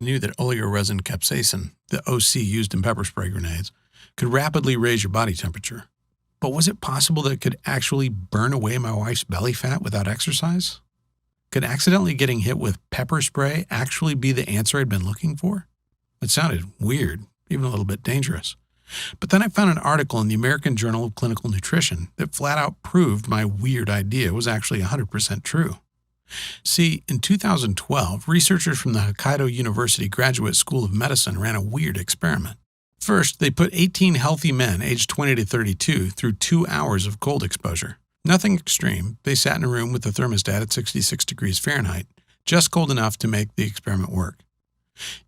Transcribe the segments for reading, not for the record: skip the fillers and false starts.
knew that oleoresin capsaicin, the OC used in pepper spray grenades, could rapidly raise your body temperature. But was it possible that it could actually burn away my wife's belly fat without exercise? Could accidentally getting hit with pepper spray actually be the answer I'd been looking for? It sounded weird, even a little bit dangerous. But then I found an article in the American Journal of Clinical Nutrition that flat out proved my weird idea was actually 100% true. See, in 2012, researchers from the Hokkaido University Graduate School of Medicine ran a weird experiment. First, they put 18 healthy men aged 20 to 32 through 2 hours of cold exposure. Nothing extreme. They sat in a room with the thermostat at 66 degrees Fahrenheit, just cold enough to make the experiment work.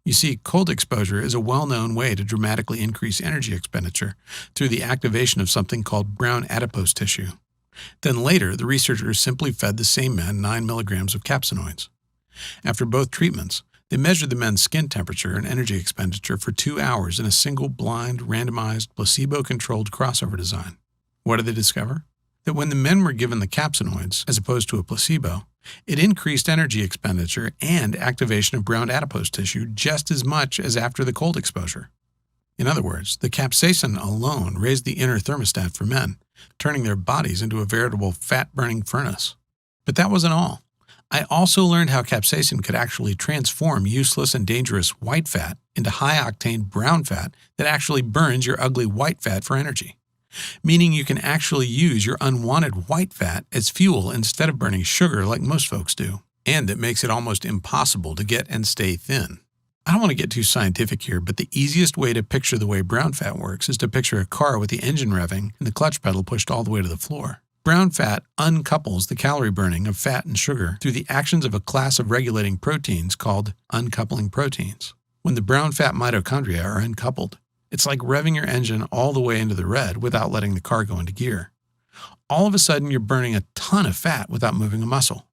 You see, cold exposure is a well-known way to dramatically increase energy expenditure through the activation of something called brown adipose tissue. Then later, the researchers simply fed the same men 9 milligrams of capsaicinoids. After both treatments, they measured the men's skin temperature and energy expenditure for 2 hours in a single blind, randomized, placebo-controlled crossover design. What did they discover? That when the men were given the capsaicinoids, as opposed to a placebo, it increased energy expenditure and activation of brown adipose tissue just as much as after the cold exposure. In other words, the capsaicin alone raised the inner thermostat for men, turning their bodies into a veritable fat-burning furnace. But that wasn't all. I also learned how capsaicin could actually transform useless and dangerous white fat into high-octane brown fat that actually burns your ugly white fat for energy, meaning you can actually use your unwanted white fat as fuel instead of burning sugar like most folks do, and it makes it almost impossible to get and stay thin. I don't want to get too scientific here, but the easiest way to picture the way brown fat works is to picture a car with the engine revving and the clutch pedal pushed all the way to the floor. Brown fat uncouples the calorie burning of fat and sugar through the actions of a class of regulating proteins called uncoupling proteins. When the brown fat mitochondria are uncoupled, it's like revving your engine all the way into the red without letting the car go into gear. All of a sudden, you're burning a ton of fat without moving a muscle,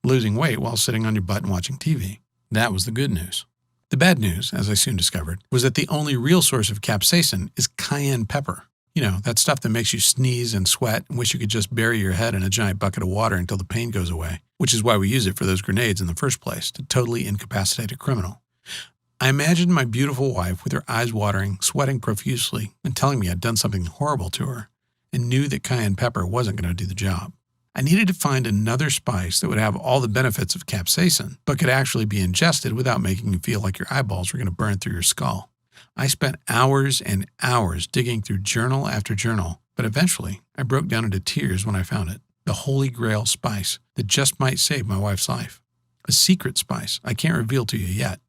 losing weight while sitting on your butt and watching TV. That was the good news. The bad news, as I soon discovered, was that the only real source of capsaicin is cayenne pepper. You know, that stuff that makes you sneeze and sweat and wish you could just bury your head in a giant bucket of water until the pain goes away, which is why we use it for those grenades in the first place, to totally incapacitate a criminal. I imagined my beautiful wife with her eyes watering, sweating profusely, and telling me I'd done something horrible to her, and knew that cayenne pepper wasn't going to do the job. I needed to find another spice that would have all the benefits of capsaicin, but could actually be ingested without making you feel like your eyeballs were going to burn through your skull. I spent hours and hours digging through journal after journal, but eventually I broke down into tears when I found it. The Holy Grail spice that just might save my wife's life. A secret spice I can't reveal to you yet,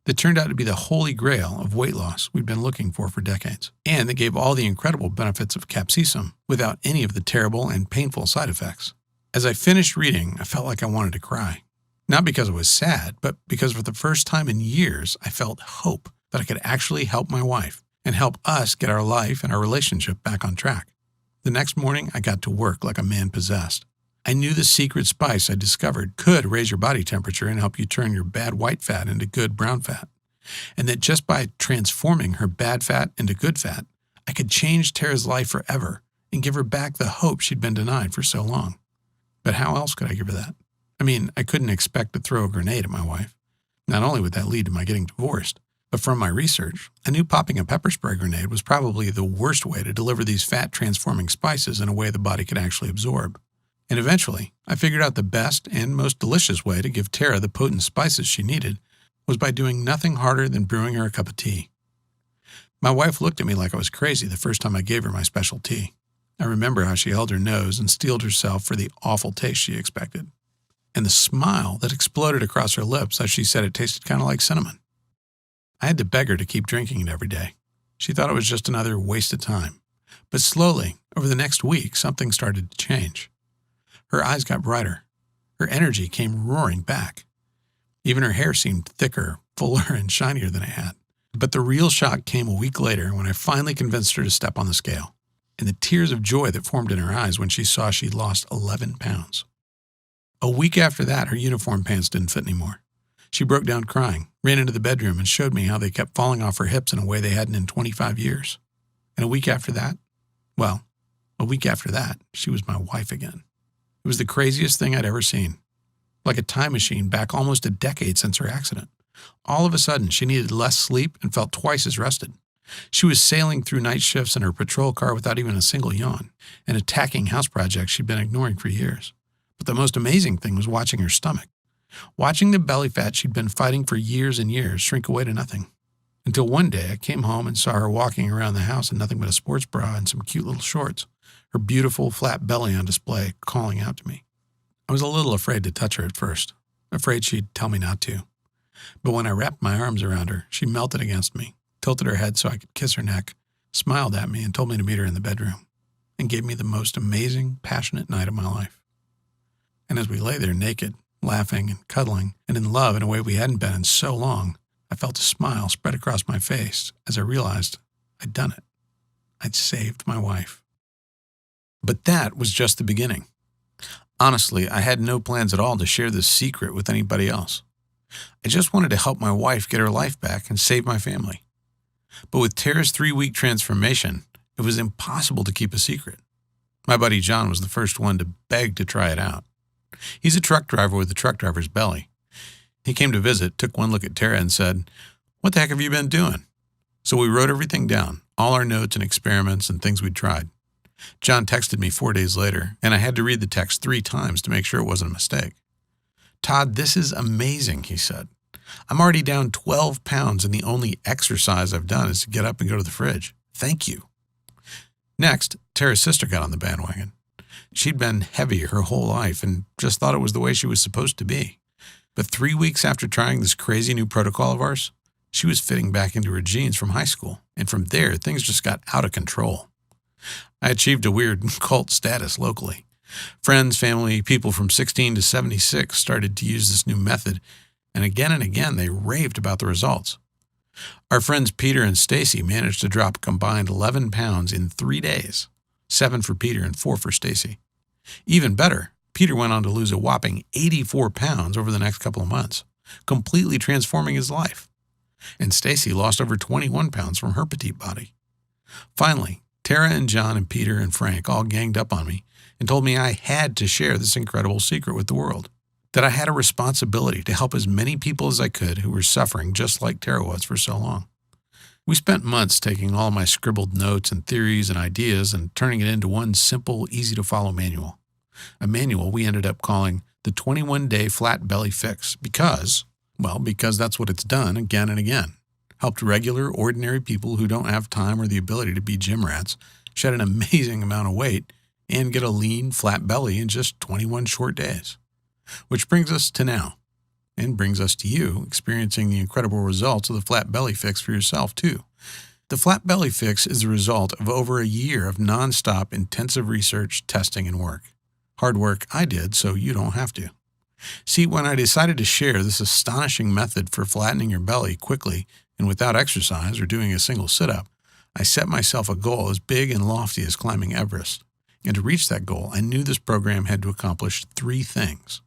that turned out to be the Holy Grail of weight loss we'd been looking for decades, and that gave all the incredible benefits of capsicum without any of the terrible and painful side effects. As I finished reading, I felt like I wanted to cry. Not because I was sad, but because for the first time in years, I felt hope that I could actually help my wife and help us get our life and our relationship back on track. The next morning, I got to work like a man possessed. I knew the secret spice I discovered could raise your body temperature and help you turn your bad white fat into good brown fat, and that just by transforming her bad fat into good fat, I could change Tara's life forever and give her back the hope she'd been denied for so long. But how else could I give her that? I mean, I couldn't expect to throw a grenade at my wife. Not only would that lead to my getting divorced, but from my research, I knew popping a pepper spray grenade was probably the worst way to deliver these fat-transforming spices in a way the body could actually absorb. And eventually, I figured out the best and most delicious way to give Tara the potent spices she needed was by doing nothing harder than brewing her a cup of tea. My wife looked at me like I was crazy the first time I gave her my special tea. I remember how she held her nose and steeled herself for the awful taste she expected, and the smile that exploded across her lips as she said it tasted kind of like cinnamon. I had to beg her to keep drinking it every day. She thought it was just another waste of time. But slowly, over the next week, something started to change. Her eyes got brighter. Her energy came roaring back. Even her hair seemed thicker, fuller, and shinier than it had. But the real shock came a week later when I finally convinced her to step on the scale, and the tears of joy that formed in her eyes when she saw she'd lost 11 pounds. A week after that, her uniform pants didn't fit anymore. She broke down crying, ran into the bedroom, and showed me how they kept falling off her hips in a way they hadn't in 25 years. And a week after that, she was my wife again. It was the craziest thing I'd ever seen. Like a time machine back almost a decade since her accident. All of a sudden, she needed less sleep and felt twice as rested. She was sailing through night shifts in her patrol car without even a single yawn, and attacking house projects she'd been ignoring for years. But the most amazing thing was watching her stomach. Watching the belly fat she'd been fighting for years and years shrink away to nothing. Until one day I came home and saw her walking around the house in nothing but a sports bra and some cute little shorts, her beautiful flat belly on display, calling out to me. I was a little afraid to touch her at first, afraid she'd tell me not to. But when I wrapped my arms around her, she melted against me, tilted her head so I could kiss her neck, smiled at me and told me to meet her in the bedroom, and gave me the most amazing, passionate night of my life. And as we lay there naked, laughing and cuddling, and in love in a way we hadn't been in so long, I felt a smile spread across my face as I realized I'd done it. I'd saved my wife. But that was just the beginning. Honestly, I had no plans at all to share this secret with anybody else. I just wanted to help my wife get her life back and save my family. But with Tara's 3-week transformation, it was impossible to keep a secret. My buddy John was the first one to beg to try it out. He's a truck driver with a truck driver's belly. He came to visit, took one look at Tara and said, "What the heck have you been doing?" So we wrote everything down, all our notes and experiments and things we'd tried. John texted me 4 days later, and I had to read the text 3 times to make sure it wasn't a mistake. "Todd, this is amazing," he said. "I'm already down 12 pounds, and the only exercise I've done is to get up and go to the fridge. Thank you." Next, Tara's sister got on the bandwagon. She'd been heavy her whole life and just thought it was the way she was supposed to be. But 3 weeks after trying this crazy new protocol of ours, she was fitting back into her jeans from high school, and from there, things just got out of control. I achieved a weird cult status locally. Friends, family, people from 16 to 76 started to use this new method, and again they raved about the results. Our friends Peter and Stacy managed to drop a combined 11 pounds in 3 days, 7 for Peter and 4 for Stacy. Even better, Peter went on to lose a whopping 84 pounds over the next couple of months, completely transforming his life. And Stacy lost over 21 pounds from her petite body. Finally, Tara and John and Peter and Frank all ganged up on me and told me I had to share this incredible secret with the world, that I had a responsibility to help as many people as I could who were suffering just like Tara was for so long. We spent months taking all my scribbled notes and theories and ideas and turning it into one simple, easy-to-follow manual. A manual we ended up calling the 21-Day Flat Belly Fix because that's what it's done again and again. Helped regular, ordinary people who don't have time or the ability to be gym rats shed an amazing amount of weight and get a lean, flat belly in just 21 short days. Which brings us to now, and brings us to you experiencing the incredible results of the Flat Belly Fix for yourself, too. The Flat Belly Fix is the result of over a year of nonstop intensive research, testing, and work. Hard work I did, so you don't have to. See, when I decided to share this astonishing method for flattening your belly quickly and without exercise or doing a single sit-up, I set myself a goal as big and lofty as climbing Everest. And to reach that goal, I knew this program had to accomplish 3 things.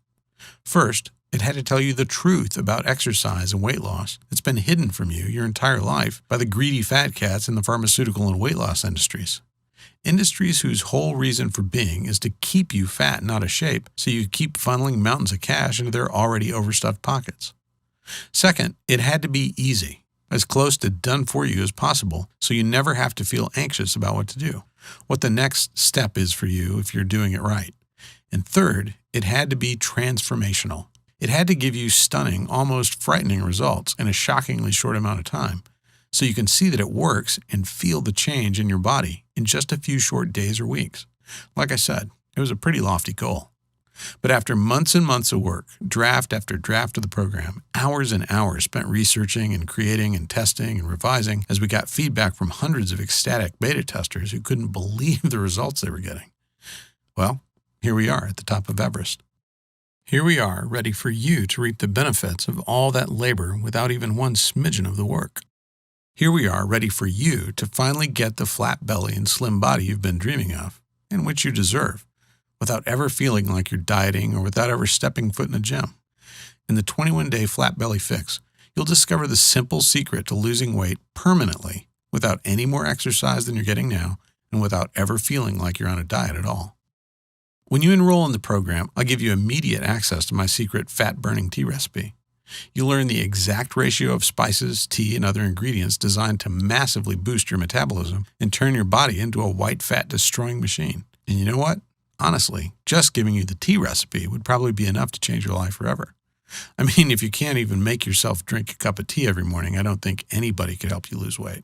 First, it had to tell you the truth about exercise and weight loss that's been hidden from you your entire life by the greedy fat cats in the pharmaceutical and weight loss industries. Industries whose whole reason for being is to keep you fat and out of shape so you keep funneling mountains of cash into their already overstuffed pockets. Second, it had to be easy, as close to done for you as possible, so you never have to feel anxious about what to do, what the next step is for you if you're doing it right. And third, it had to be transformational. It had to give you stunning, almost frightening results in a shockingly short amount of time, so you can see that it works and feel the change in your body in just a few short days or weeks. Like I said, it was a pretty lofty goal. But after months and months of work, draft after draft of the program, hours and hours spent researching and creating and testing and revising as we got feedback from hundreds of ecstatic beta testers who couldn't believe the results they were getting. Well, here we are at the top of Everest. Here we are, ready for you to reap the benefits of all that labor without even one smidgen of the work. Here we are, ready for you to finally get the flat belly and slim body you've been dreaming of, and which you deserve, without ever feeling like you're dieting or without ever stepping foot in a gym. In the 21-Day Flat Belly Fix, you'll discover the simple secret to losing weight permanently without any more exercise than you're getting now and without ever feeling like you're on a diet at all. When you enroll in the program, I'll give you immediate access to my secret fat-burning tea recipe. You'll learn the exact ratio of spices, tea, and other ingredients designed to massively boost your metabolism and turn your body into a white fat destroying machine. And you know what? Honestly, just giving you the tea recipe would probably be enough to change your life forever. I mean, if you can't even make yourself drink a cup of tea every morning, I don't think anybody could help you lose weight.